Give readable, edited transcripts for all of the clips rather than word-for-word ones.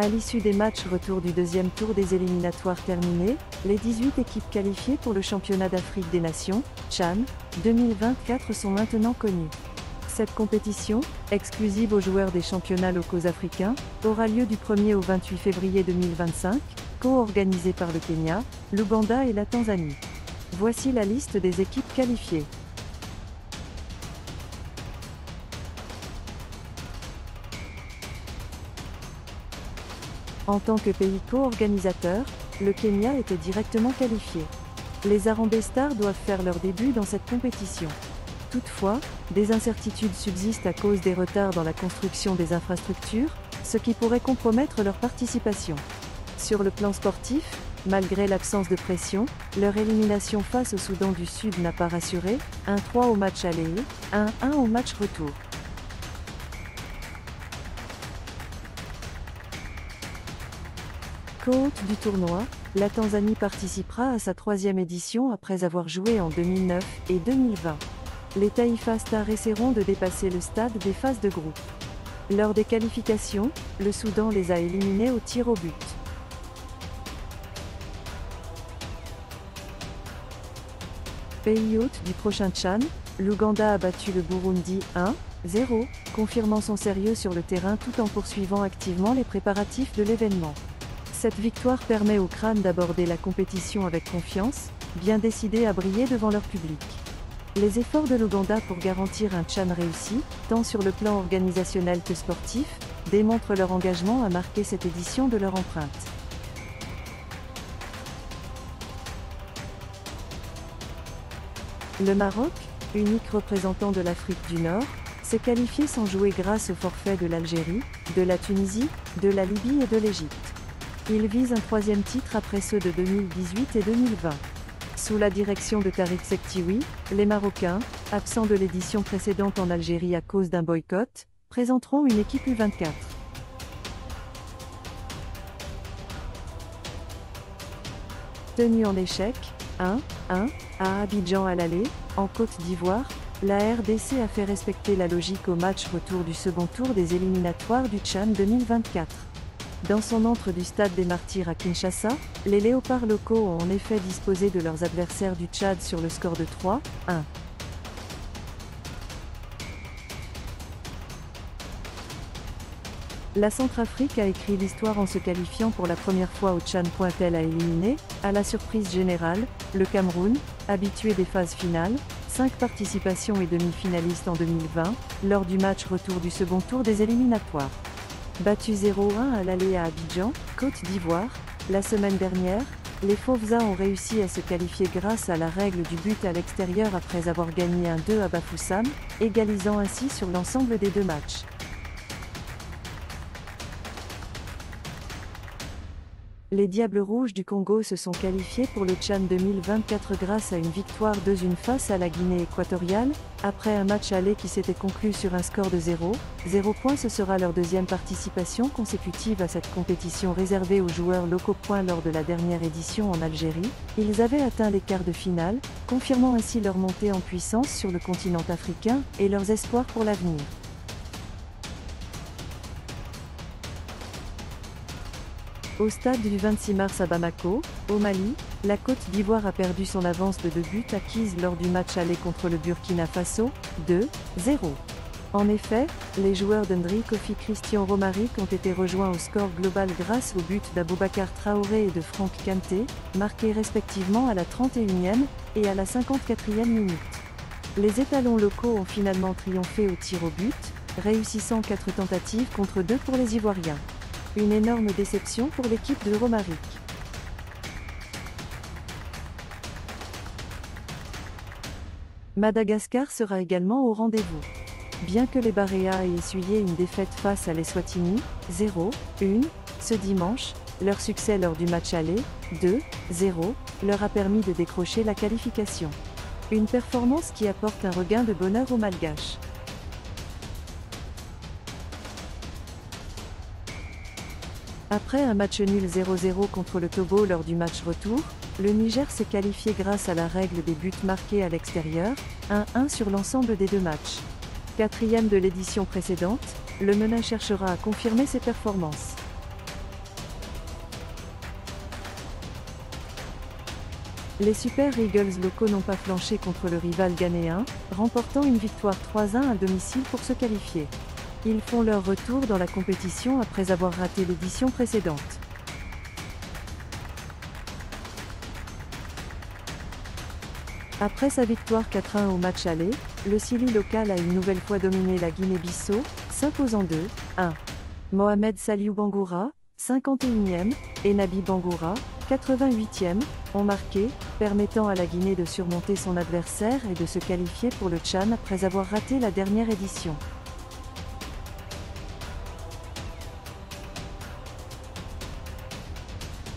À l'issue des matchs retour du deuxième tour des éliminatoires terminés, les 18 équipes qualifiées pour le championnat d'Afrique des Nations, CHAN, 2024 sont maintenant connues. Cette compétition, exclusive aux joueurs des championnats locaux africains, aura lieu du 1er au 28 février 2025, co-organisée par le Kenya, l'Ouganda et la Tanzanie. Voici la liste des équipes qualifiées. En tant que pays co-organisateur, le Kenya était directement qualifié. Les Harambee Stars doivent faire leur début dans cette compétition. Toutefois, des incertitudes subsistent à cause des retards dans la construction des infrastructures, ce qui pourrait compromettre leur participation. Sur le plan sportif, malgré l'absence de pression, leur élimination face au Soudan du Sud n'a pas rassuré, 1-3 au match aller et 1-1 au match retour. Co-hôte du tournoi, la Tanzanie participera à sa troisième édition après avoir joué en 2009 et 2020. Les Taifa Stars essaieront de dépasser le stade des phases de groupe. Lors des qualifications, le Soudan les a éliminés au tir au but. Pays hôte du prochain CHAN, l'Ouganda a battu le Burundi 1-0, confirmant son sérieux sur le terrain tout en poursuivant activement les préparatifs de l'événement. Cette victoire permet aux crânes d'aborder la compétition avec confiance, bien décidés à briller devant leur public. Les efforts de l'Ouganda pour garantir un CHAN réussi, tant sur le plan organisationnel que sportif, démontrent leur engagement à marquer cette édition de leur empreinte. Le Maroc, unique représentant de l'Afrique du Nord, s'est qualifié sans jouer grâce au forfait de l'Algérie, de la Tunisie, de la Libye et de l'Égypte. Il vise un troisième titre après ceux de 2018 et 2020. Sous la direction de Tariq Sektiwi, les Marocains, absents de l'édition précédente en Algérie à cause d'un boycott, présenteront une équipe U24. Tenue en échec, 1-1, à Abidjan à l'aller, en Côte d'Ivoire, la RDC a fait respecter la logique au match retour du second tour des éliminatoires du CHAN 2024. Dans son antre du Stade des Martyrs à Kinshasa, les léopards locaux ont en effet disposé de leurs adversaires du Tchad sur le score de 3-1. La Centrafrique a écrit l'histoire en se qualifiant pour la première fois au CHAN. Elle a éliminé, à la surprise générale, le Cameroun, habitué des phases finales, 5 participations et demi-finaliste en 2020, lors du match retour du second tour des éliminatoires. Battu 0-1 à l'aller à Abidjan, Côte d'Ivoire, la semaine dernière, les Fofzas ont réussi à se qualifier grâce à la règle du but à l'extérieur après avoir gagné 1-2 à Bafoussam, égalisant ainsi sur l'ensemble des deux matchs. Les Diables Rouges du Congo se sont qualifiés pour le CHAN 2024 grâce à une victoire 2-1 face à la Guinée équatoriale, après un match aller qui s'était conclu sur un score de 0 points. Ce sera leur deuxième participation consécutive à cette compétition réservée aux joueurs locaux. Lors de la dernière édition en Algérie, ils avaient atteint les quarts de finale, confirmant ainsi leur montée en puissance sur le continent africain et leurs espoirs pour l'avenir. Au stade du 26 mars à Bamako, au Mali, la Côte d'Ivoire a perdu son avance de 2 buts acquise lors du match aller contre le Burkina Faso, 2-0. En effet, les joueurs d'Ndri Kofi Christian Romaric ont été rejoints au score global grâce au but d'Aboubacar Traoré et de Franck Kanté, marqués respectivement à la 31e et à la 54e minute. Les étalons locaux ont finalement triomphé au tir au but, réussissant 4 tentatives contre 2 pour les Ivoiriens. Une énorme déception pour l'équipe de Romaric. Madagascar sera également au rendez-vous. Bien que les Baréas aient essuyé une défaite face à l'Eswatini, 0-1, ce dimanche, leur succès lors du match aller, 2-0, leur a permis de décrocher la qualification. Une performance qui apporte un regain de bonheur aux Malgaches. Après un match nul 0-0 contre le Togo lors du match retour, le Niger s'est qualifié grâce à la règle des buts marqués à l'extérieur, 1-1 sur l'ensemble des deux matchs. Quatrième de l'édition précédente, le Menin cherchera à confirmer ses performances. Les Super Eagles locaux n'ont pas flanché contre le rival ghanéen, remportant une victoire 3-1 à domicile pour se qualifier. Ils font leur retour dans la compétition après avoir raté l'édition précédente. Après sa victoire 4-1 au match aller, le Sili local a une nouvelle fois dominé la Guinée-Bissau, s'imposant 2-1. Mohamed Saliou Bangoura, 51e, et Nabi Bangoura, 88e, ont marqué, permettant à la Guinée de surmonter son adversaire et de se qualifier pour le Tchad après avoir raté la dernière édition.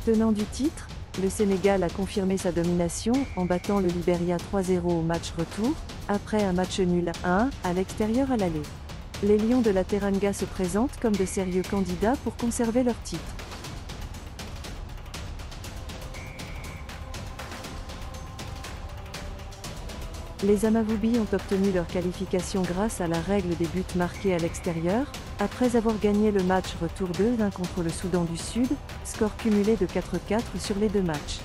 Tenant du titre, le Sénégal a confirmé sa domination en battant le Libéria 3-0 au match retour, après un match nul 1 à l'extérieur à l'aller. Les Lions de la Teranga se présentent comme de sérieux candidats pour conserver leur titre. Les Amavubi ont obtenu leur qualification grâce à la règle des buts marqués à l'extérieur, après avoir gagné le match retour 2-1 contre le Soudan du Sud, score cumulé de 4-4 sur les deux matchs.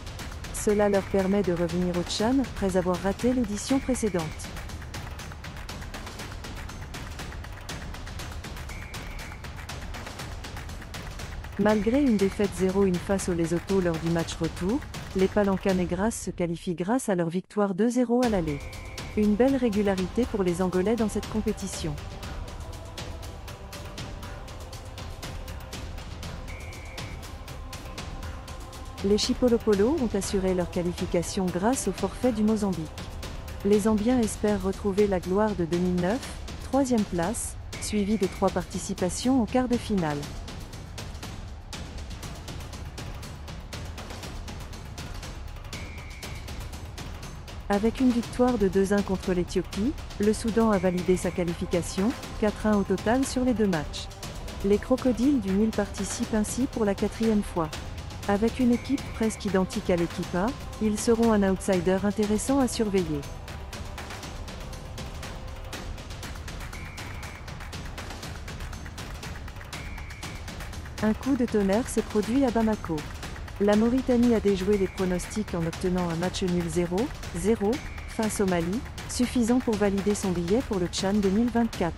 Cela leur permet de revenir au Tchad après avoir raté l'édition précédente. Malgré une défaite 0-1 face aux Lesotho lors du match retour, les Palanca Negras se qualifient grâce à leur victoire 2-0 à l'aller. Une belle régularité pour les Angolais dans cette compétition. Les Chipolopolo ont assuré leur qualification grâce au forfait du Mozambique. Les Zambiens espèrent retrouver la gloire de 2009, 3e place, suivie de 3 participations en quart de finale. Avec une victoire de 2-1 contre l'Éthiopie, le Soudan a validé sa qualification, 4-1 au total sur les deux matchs. Les Crocodiles du Nil participent ainsi pour la 4e fois. Avec une équipe presque identique à l'équipe A, ils seront un outsider intéressant à surveiller. Un coup de tonnerre s'est produit à Bamako. La Mauritanie a déjoué les pronostics en obtenant un match nul 0-0 face au Mali, suffisant pour valider son billet pour le Tchad 2024.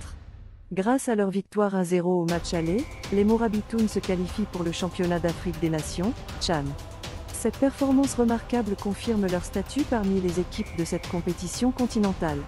Grâce à leur victoire 1-0 au match aller, les Morabitoun se qualifient pour le championnat d'Afrique des Nations, Tchad. Cette performance remarquable confirme leur statut parmi les équipes de cette compétition continentale.